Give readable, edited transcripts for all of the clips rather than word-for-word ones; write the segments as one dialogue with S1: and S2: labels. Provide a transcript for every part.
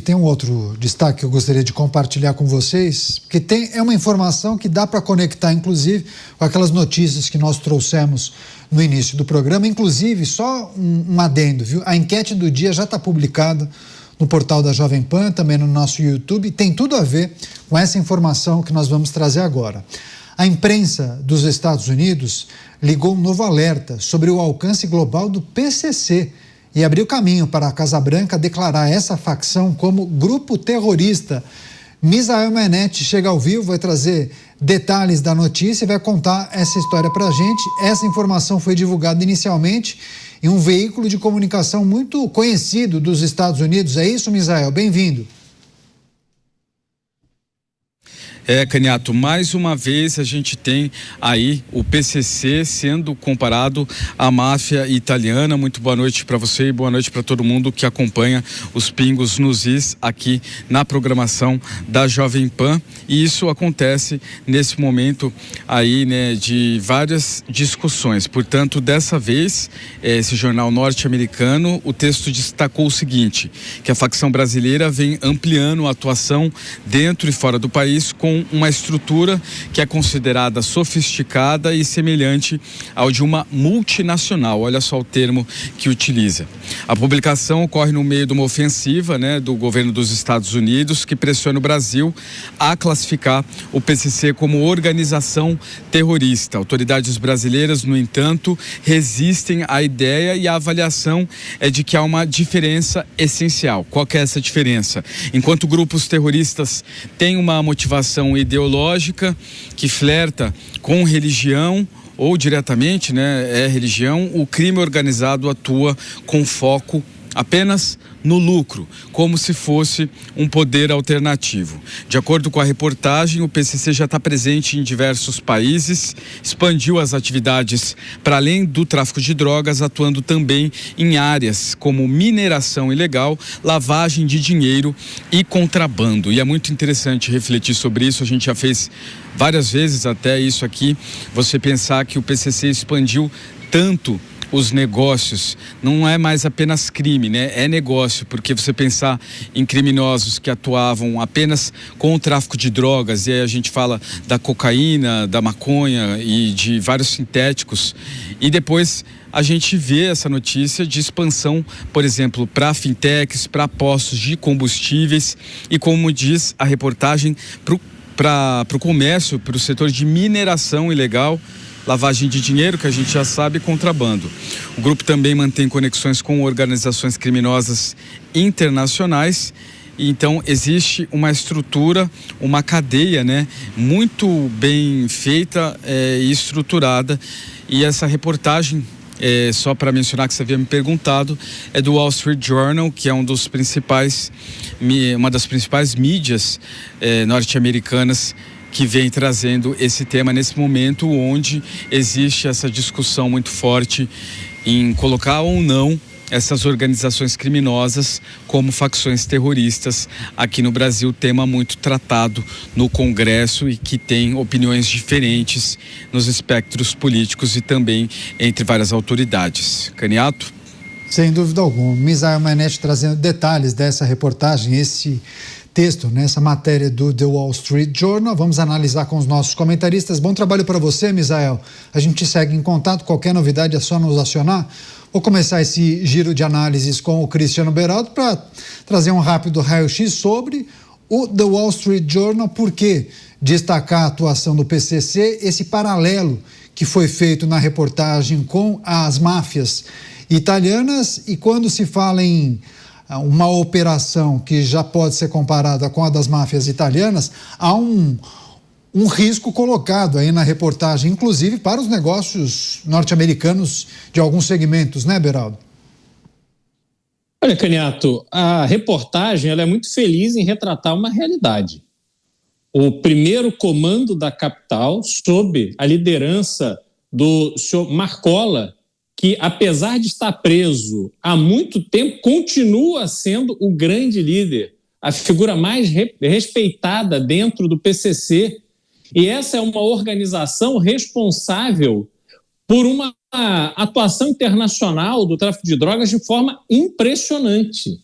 S1: Tem um outro destaque que eu gostaria de compartilhar com vocês, porque é uma informação que dá para conectar, inclusive, com aquelas notícias que nós trouxemos no início do programa. Inclusive, só um adendo, viu? A enquete do dia já está publicada no portal da Jovem Pan, também no nosso YouTube, tem tudo a ver com essa informação que nós vamos trazer agora. A imprensa dos Estados Unidos ligou um novo alerta sobre o alcance global do PCC, e abriu caminho para a Casa Branca declarar essa facção como grupo terrorista. Misael Menetti chega ao vivo, vai trazer detalhes da notícia e vai contar essa história para a gente. Essa informação foi divulgada inicialmente em um veículo de comunicação muito conhecido dos Estados Unidos. É isso, Misael? Bem-vindo.
S2: Caniato, mais uma vez a gente tem aí o PCC sendo comparado à máfia italiana. Muito boa noite para você e boa noite para todo mundo que acompanha os Pingos nos Is aqui na programação da Jovem Pan. E isso acontece nesse momento aí, né, de várias discussões. Portanto, dessa vez, esse jornal norte-americano, o texto destacou o seguinte, que a facção brasileira vem ampliando a atuação dentro e fora do país com uma estrutura que é considerada sofisticada e semelhante ao de uma multinacional. Olha só o termo que utiliza. A publicação ocorre no meio de uma ofensiva, né, do governo dos Estados Unidos, que pressiona o Brasil a classificar o PCC como organização terrorista. Autoridades brasileiras, no entanto, resistem à ideia e a avaliação é de que há uma diferença essencial. Qual que é essa diferença? Enquanto grupos terroristas têm uma motivação ideológica que flerta com religião ou diretamente, né, é religião, o crime organizado atua com foco apenas no lucro, como se fosse um poder alternativo. De acordo com a reportagem, o PCC já está presente em diversos países, expandiu as atividades para além do tráfico de drogas, atuando também em áreas como mineração ilegal, lavagem de dinheiro e contrabando. E é muito interessante refletir sobre isso, a gente já fez várias vezes até isso aqui, você pensar que o PCC expandiu tanto os negócios, não é mais apenas crime, né? É negócio, porque você pensar em criminosos que atuavam apenas com o tráfico de drogas, e aí a gente fala da cocaína, da maconha e de vários sintéticos, e depois a gente vê essa notícia de expansão, por exemplo, para fintechs, para postos de combustíveis e, como diz a reportagem, para o comércio, para o setor de mineração ilegal, lavagem de dinheiro, que a gente já sabe, contrabando. O grupo também mantém conexões com organizações criminosas internacionais. Então, existe uma estrutura, uma cadeia, né, muito bem feita e estruturada. E essa reportagem, só para mencionar que você havia me perguntado, é do Wall Street Journal, que é uma das principais mídias norte-americanas, que vem trazendo esse tema nesse momento onde existe essa discussão muito forte em colocar ou não essas organizações criminosas como facções terroristas aqui no Brasil, tema muito tratado no Congresso e que tem opiniões diferentes nos espectros políticos e também entre várias autoridades. Caniato?
S1: Sem dúvida alguma. Misael Menetti trazendo detalhes dessa reportagem, esse texto, nessa matéria do The Wall Street Journal. Vamos analisar com os nossos comentaristas. Bom trabalho para você, Misael. A gente segue em contato, qualquer novidade é só nos acionar. Vou começar esse giro de análises com o Cristiano Beraldo para trazer um rápido raio-x sobre o The Wall Street Journal. Por que destacar a atuação do PCC, esse paralelo que foi feito na reportagem com as máfias italianas, e quando se fala em uma operação que já pode ser comparada com a das máfias italianas, há um risco colocado aí na reportagem, inclusive para os negócios norte-americanos de alguns segmentos, né, Beraldo?
S3: Olha, Caniato, a reportagem ela é muito feliz em retratar uma realidade. O primeiro comando da capital, sob a liderança do senhor Marcola, que, apesar de estar preso há muito tempo, continua sendo o grande líder, a figura mais respeitada dentro do PCC. E essa é uma organização responsável por uma atuação internacional do tráfico de drogas de forma impressionante.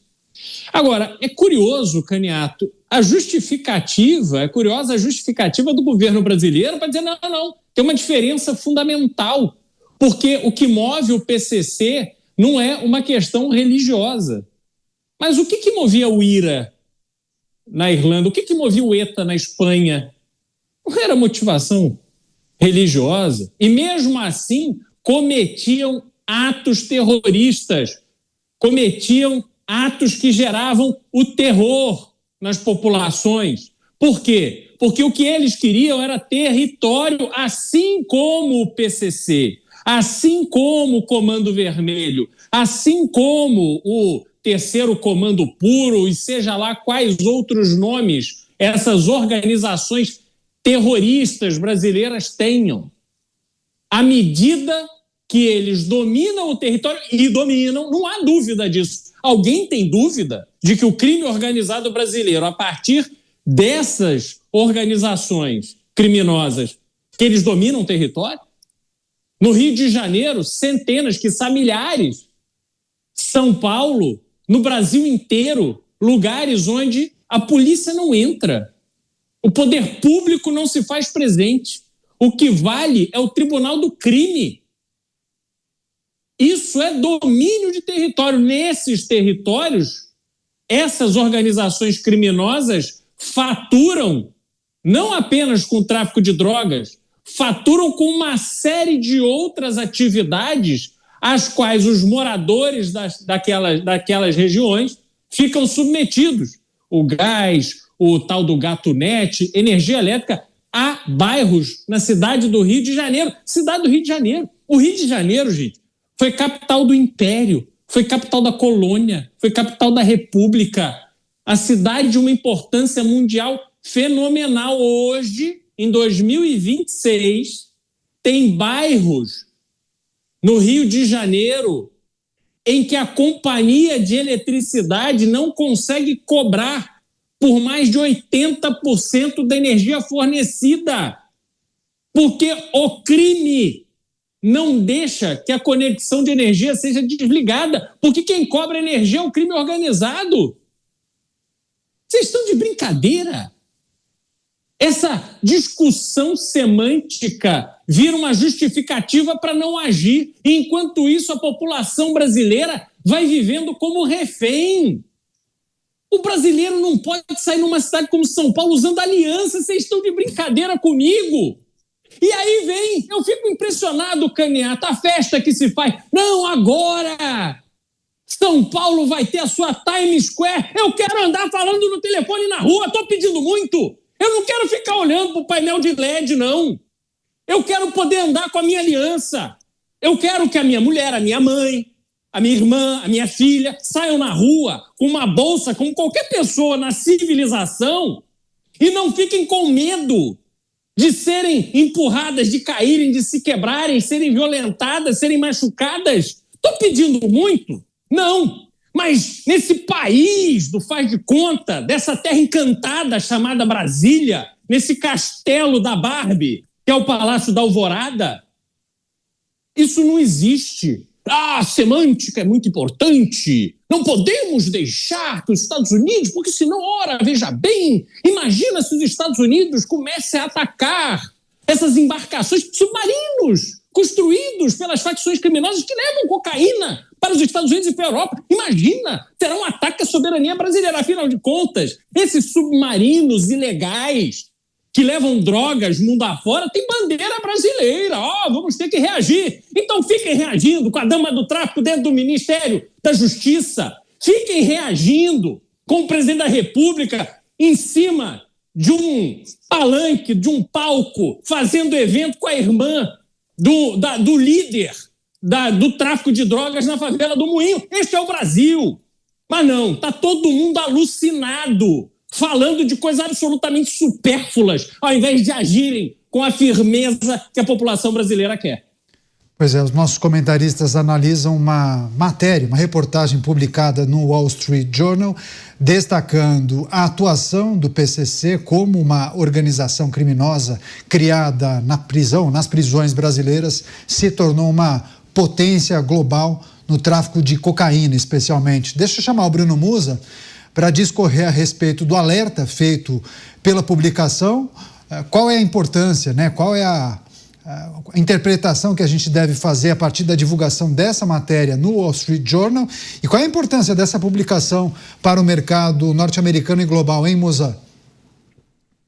S3: Agora, é curioso, Caniato, é curiosa a justificativa do governo brasileiro para dizer, não, tem uma diferença fundamental, porque o que move o PCC não é uma questão religiosa. Mas o que movia o IRA na Irlanda? O que movia o ETA na Espanha? Não era motivação religiosa. E mesmo assim, cometiam atos terroristas, cometiam atos que geravam o terror nas populações. Por quê? Porque o que eles queriam era território, assim como o PCC, assim como o Comando Vermelho, assim como o Terceiro Comando Puro e seja lá quais outros nomes essas organizações terroristas brasileiras tenham. À medida que eles dominam o território, e dominam, não há dúvida disso. Alguém tem dúvida de que o crime organizado brasileiro, a partir dessas organizações criminosas, que eles dominam o território? No Rio de Janeiro, centenas, quiçá milhares. São Paulo, no Brasil inteiro, lugares onde a polícia não entra. O poder público não se faz presente. O que vale é o tribunal do crime. Isso é domínio de território. Nesses territórios, essas organizações criminosas faturam não apenas com o tráfico de drogas, faturam com uma série de outras atividades às quais os moradores daquelas regiões ficam submetidos. O gás, o tal do gatunete, energia elétrica. Há bairros na cidade do Rio de Janeiro. Cidade do Rio de Janeiro. O Rio de Janeiro, gente, foi capital do Império, foi capital da colônia, foi capital da República. A cidade de uma importância mundial fenomenal. Hoje, em 2026, tem bairros no Rio de Janeiro em que a companhia de eletricidade não consegue cobrar por mais de 80% da energia fornecida, porque o crime não deixa que a conexão de energia seja desligada, porque quem cobra energia é o crime organizado. Vocês estão de brincadeira? Essa discussão semântica vira uma justificativa para não agir. E, enquanto isso, a população brasileira vai vivendo como refém. O brasileiro não pode sair numa cidade como São Paulo usando aliança. Vocês estão de brincadeira comigo? E aí vem, eu fico impressionado, Caniato, a festa que se faz. Não, agora São Paulo vai ter a sua Times Square. Eu quero andar falando no telefone na rua, estou pedindo muito. Eu não quero ficar olhando para o painel de LED, não. Eu quero poder andar com a minha aliança. Eu quero que a minha mulher, a minha mãe, a minha irmã, a minha filha saiam na rua com uma bolsa, como qualquer pessoa na civilização, e não fiquem com medo de serem empurradas, de caírem, de se quebrarem, serem violentadas, serem machucadas. Estou pedindo muito? Não. Mas nesse país do faz de conta, dessa terra encantada chamada Brasília, nesse castelo da Barbie, que é o Palácio da Alvorada, isso não existe. A semântica é muito importante. Não podemos deixar que os Estados Unidos, porque senão, ora, veja bem, imagina se os Estados Unidos comecem a atacar essas embarcações, submarinos construídos pelas facções criminosas que levam cocaína para os Estados Unidos e para a Europa. Imagina, será um ataque à soberania brasileira. Afinal de contas, esses submarinos ilegais que levam drogas mundo afora tem bandeira brasileira. Vamos ter que reagir. Então fiquem reagindo com a dama do tráfico dentro do Ministério da Justiça. Fiquem reagindo com o presidente da República em cima de um palanque, de um palco, fazendo evento com a irmã do líder do tráfico de drogas na favela do Moinho. Este é o Brasil. Mas não, está todo mundo alucinado, falando de coisas absolutamente supérfluas, ao invés de agirem com a firmeza que a população brasileira quer.
S1: Pois é, os nossos comentaristas analisam uma matéria, uma reportagem publicada no Wall Street Journal, destacando a atuação do PCC como uma organização criminosa criada na prisão, nas prisões brasileiras, se tornou uma potência global no tráfico de cocaína, especialmente. Deixa eu chamar o Bruno Musa para discorrer a respeito do alerta feito pela publicação. Qual é a importância, né? Qual é a interpretação que a gente deve fazer a partir da divulgação dessa matéria no Wall Street Journal e qual é a importância dessa publicação para o mercado norte-americano e global, hein, Musa?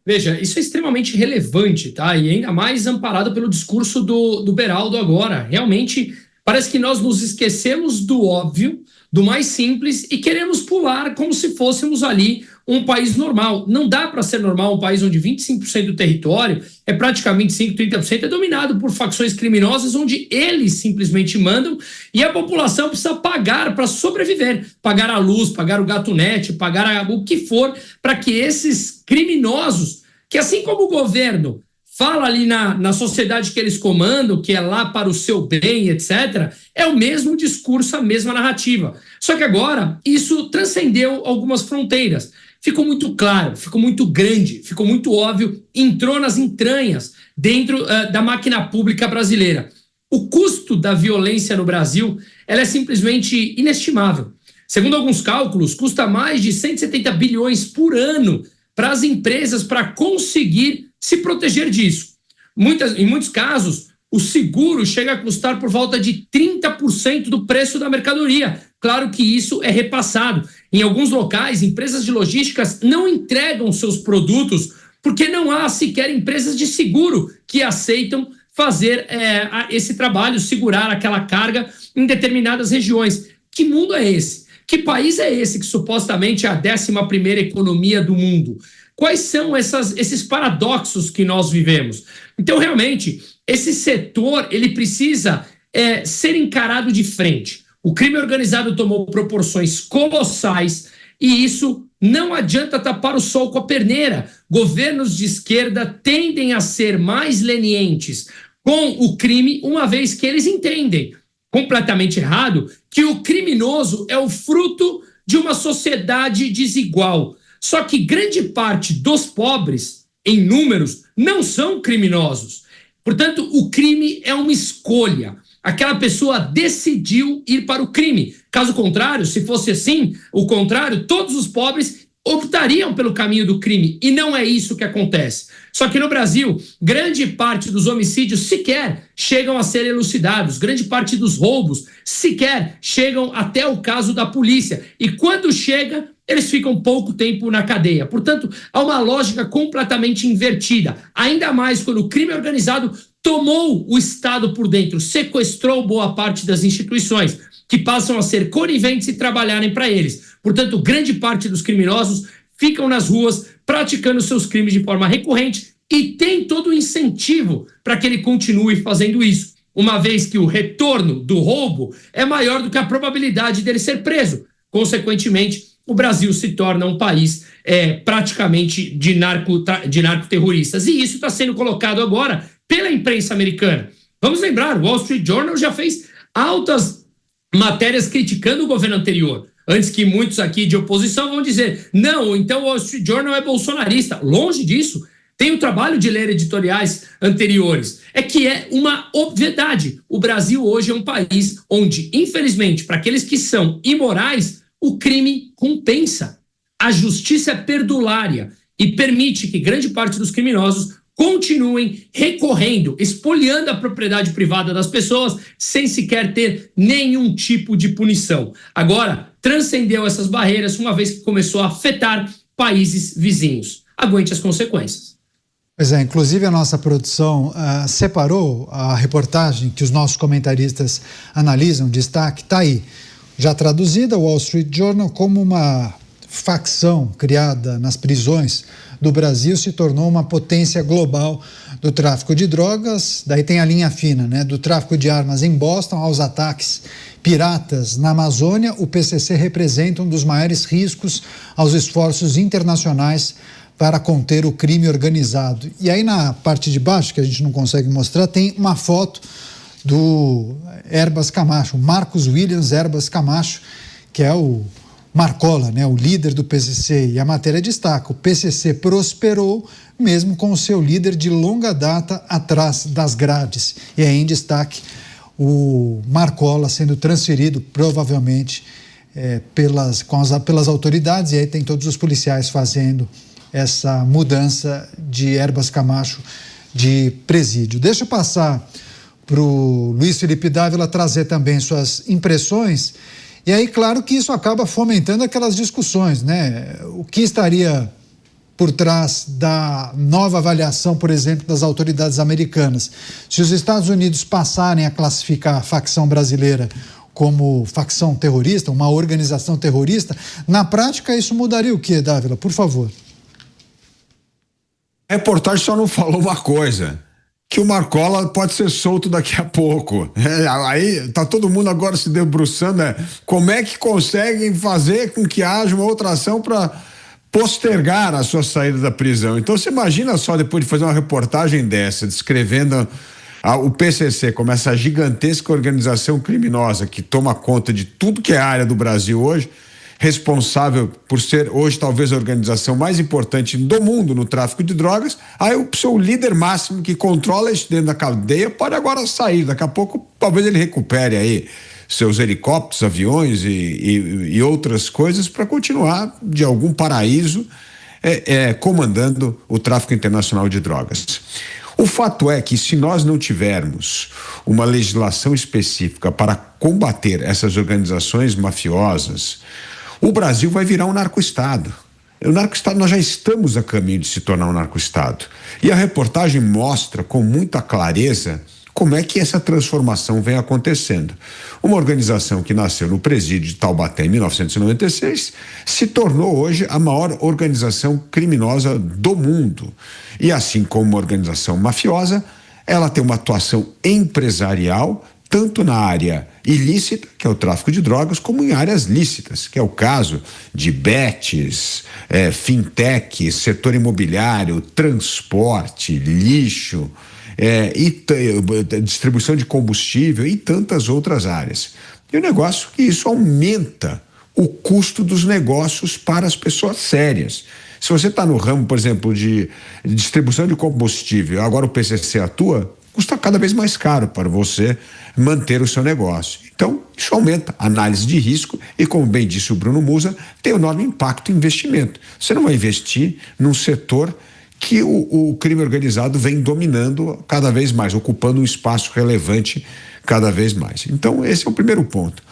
S4: Veja, isso é extremamente relevante, tá? E ainda mais amparado pelo discurso do Beraldo agora. Realmente, parece que nós nos esquecemos do óbvio, do mais simples e queremos pular como se fôssemos ali um país normal. Não dá para ser normal um país onde 25% do território, é praticamente 30% é dominado por facções criminosas onde eles simplesmente mandam e a população precisa pagar para sobreviver, pagar a luz, pagar o gatunete, pagar o que for para que esses criminosos, que assim como o governo fala ali na sociedade que eles comandam, que é lá para o seu bem, etc., é o mesmo discurso, a mesma narrativa. Só que agora isso transcendeu algumas fronteiras. Ficou muito claro, ficou muito grande, ficou muito óbvio, entrou nas entranhas dentro da máquina pública brasileira. O custo da violência no Brasil ela é simplesmente inestimável. Segundo alguns cálculos, custa mais de 170 bilhões por ano para as empresas para conseguir se proteger disso. Em muitos casos, o seguro chega a custar por volta de 30% do preço da mercadoria. Claro que isso é repassado. Em alguns locais, empresas de logísticas não entregam seus produtos porque não há sequer empresas de seguro que aceitam fazer esse trabalho, segurar aquela carga em determinadas regiões. Que mundo é esse? Que país é esse que supostamente é a 11ª economia do mundo? Quais são esses paradoxos que nós vivemos? Então, realmente, esse setor ele precisa ser encarado de frente. O crime organizado tomou proporções colossais e isso não adianta tapar o sol com a perneira. Governos de esquerda tendem a ser mais lenientes com o crime, uma vez que eles entendem, completamente errado, que o criminoso é o fruto de uma sociedade desigual. Só que grande parte dos pobres, em números, não são criminosos. Portanto, o crime é uma escolha. Aquela pessoa decidiu ir para o crime. Caso contrário, se fosse assim, o contrário, todos os pobres optariam pelo caminho do crime. E não é isso que acontece. Só que no Brasil, grande parte dos homicídios sequer chegam a ser elucidados. Grande parte dos roubos sequer chegam até o caso da polícia. E quando chega, eles ficam pouco tempo na cadeia. Portanto, há uma lógica completamente invertida. Ainda mais quando o crime organizado tomou o Estado por dentro, sequestrou boa parte das instituições, que passam a ser coniventes e trabalharem para eles. Portanto, grande parte dos criminosos ficam nas ruas praticando seus crimes de forma recorrente e tem todo o incentivo para que ele continue fazendo isso, uma vez que o retorno do roubo é maior do que a probabilidade dele ser preso. Consequentemente, o Brasil se torna um país praticamente de narcoterroristas. E isso está sendo colocado agora pela imprensa americana. Vamos lembrar, o Wall Street Journal já fez altas matérias criticando o governo anterior. Antes que muitos aqui de oposição vão dizer, não, então o Wall Street Journal é bolsonarista. Longe disso. Tem o trabalho de ler editoriais anteriores. É que é uma obviedade. O Brasil hoje é um país onde, infelizmente, para aqueles que são imorais, o crime compensa. A justiça é perdulária e permite que grande parte dos criminosos continuem recorrendo, espoliando a propriedade privada das pessoas sem sequer ter nenhum tipo de punição. Agora, transcendeu essas barreiras uma vez que começou a afetar países vizinhos. Aguente as consequências.
S1: Pois é, inclusive a nossa produção separou a reportagem que os nossos comentaristas analisam, destaque, está aí. Já traduzida, o Wall Street Journal, como uma facção criada nas prisões do Brasil, se tornou uma potência global do tráfico de drogas. Daí tem a linha fina, né? Do tráfico de armas em Boston aos ataques piratas na Amazônia, o PCC representa um dos maiores riscos aos esforços internacionais para conter o crime organizado. E aí na parte de baixo, que a gente não consegue mostrar, tem uma foto do Herbas Camacho, Marcos Williams Herbas Camacho, que é o Marcola, né, o líder do PCC. E a matéria destaca, o PCC prosperou mesmo com o seu líder de longa data atrás das grades. E aí em destaque o Marcola sendo transferido, provavelmente, pelas autoridades, e aí tem todos os policiais fazendo essa mudança de Herbas Camacho de presídio. Deixa eu passar para o Luiz Felipe Dávila trazer também suas impressões, e aí claro que isso acaba fomentando aquelas discussões, né? O que estaria por trás da nova avaliação, por exemplo, das autoridades americanas? Se os Estados Unidos passarem a classificar a facção brasileira como facção terrorista, uma organização terrorista, na prática isso mudaria o quê, Dávila? Por favor.
S5: A reportagem só não falou uma coisa, que o Marcola pode ser solto daqui a pouco. Aí tá todo mundo agora se debruçando, como é que conseguem fazer com que haja uma outra ação para postergar a sua saída da prisão. Então você imagina só, depois de fazer uma reportagem dessa, descrevendo o PCC como essa gigantesca organização criminosa que toma conta de tudo que é área do Brasil hoje, responsável por ser hoje talvez a organização mais importante do mundo no tráfico de drogas. Aí o seu líder máximo que controla isso dentro da cadeia pode agora sair, daqui a pouco talvez ele recupere aí seus helicópteros, aviões e outras coisas para continuar de algum paraíso comandando o tráfico internacional de drogas. O fato é que se nós não tivermos uma legislação específica para combater essas organizações mafiosas, o Brasil vai virar um narco-estado. O narco-estado, nós já estamos a caminho de se tornar um narco-estado. E a reportagem mostra com muita clareza como é que essa transformação vem acontecendo. Uma organização que nasceu no presídio de Taubaté em 1996 se tornou hoje a maior organização criminosa do mundo. E assim como uma organização mafiosa, ela tem uma atuação empresarial tanto na área ilícita, que é o tráfico de drogas, como em áreas lícitas, que é o caso de bets, fintech, setor imobiliário, transporte, lixo, distribuição de combustível e tantas outras áreas. E o negócio é que isso aumenta o custo dos negócios para as pessoas sérias. Se você está no ramo, por exemplo, de distribuição de combustível, agora o PCC atua, custa cada vez mais caro para você manter o seu negócio. Então, isso aumenta a análise de risco e, como bem disse o Bruno Musa, tem um enorme impacto em investimento. Você não vai investir num setor que o crime organizado vem dominando cada vez mais, ocupando um espaço relevante cada vez mais. Então, esse é o primeiro ponto.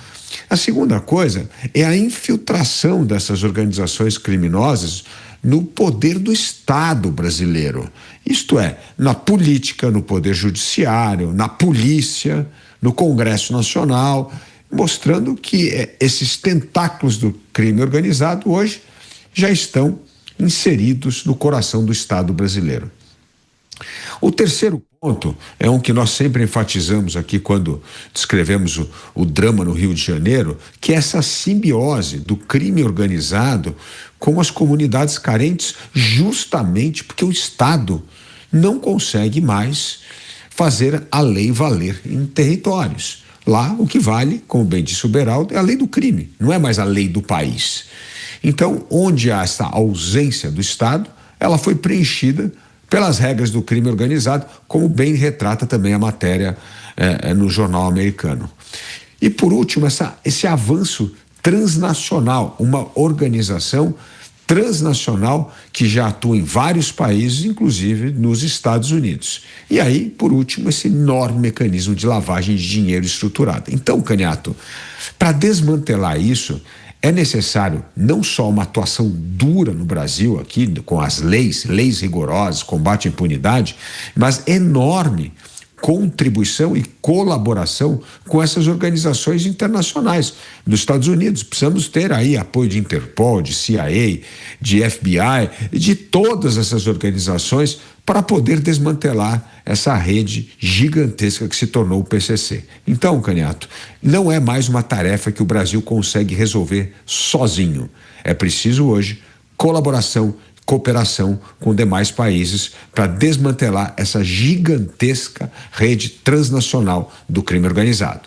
S5: A segunda coisa é a infiltração dessas organizações criminosas no poder do Estado brasileiro. Isto é, na política, no poder judiciário, na polícia, no Congresso Nacional, mostrando que esses tentáculos do crime organizado hoje já estão inseridos no coração do Estado brasileiro. O terceiro ponto é um que nós sempre enfatizamos aqui quando descrevemos o drama no Rio de Janeiro, que é essa simbiose do crime organizado com as comunidades carentes, justamente porque o Estado não consegue mais fazer a lei valer em territórios. Lá o que vale, como bem disse o Beraldo, é a lei do crime, não é mais a lei do país. Então, onde há essa ausência do Estado, ela foi preenchida pelas regras do crime organizado, como bem retrata também a matéria no jornal americano. E por último, esse avanço transnacional, uma organização transnacional que já atua em vários países, inclusive nos Estados Unidos. E aí, por último, esse enorme mecanismo de lavagem de dinheiro estruturado. Então, Caniato, para desmantelar isso, é necessário não só uma atuação dura no Brasil aqui, com as leis rigorosas, combate à impunidade, mas enorme contribuição e colaboração com essas organizações internacionais dos Estados Unidos. Precisamos ter aí apoio de Interpol, de CIA, de FBI, de todas essas organizações para poder desmantelar essa rede gigantesca que se tornou o PCC. Então, Caniato, não é mais uma tarefa que o Brasil consegue resolver sozinho. É preciso hoje colaboração, cooperação com demais países para desmantelar essa gigantesca rede transnacional do crime organizado.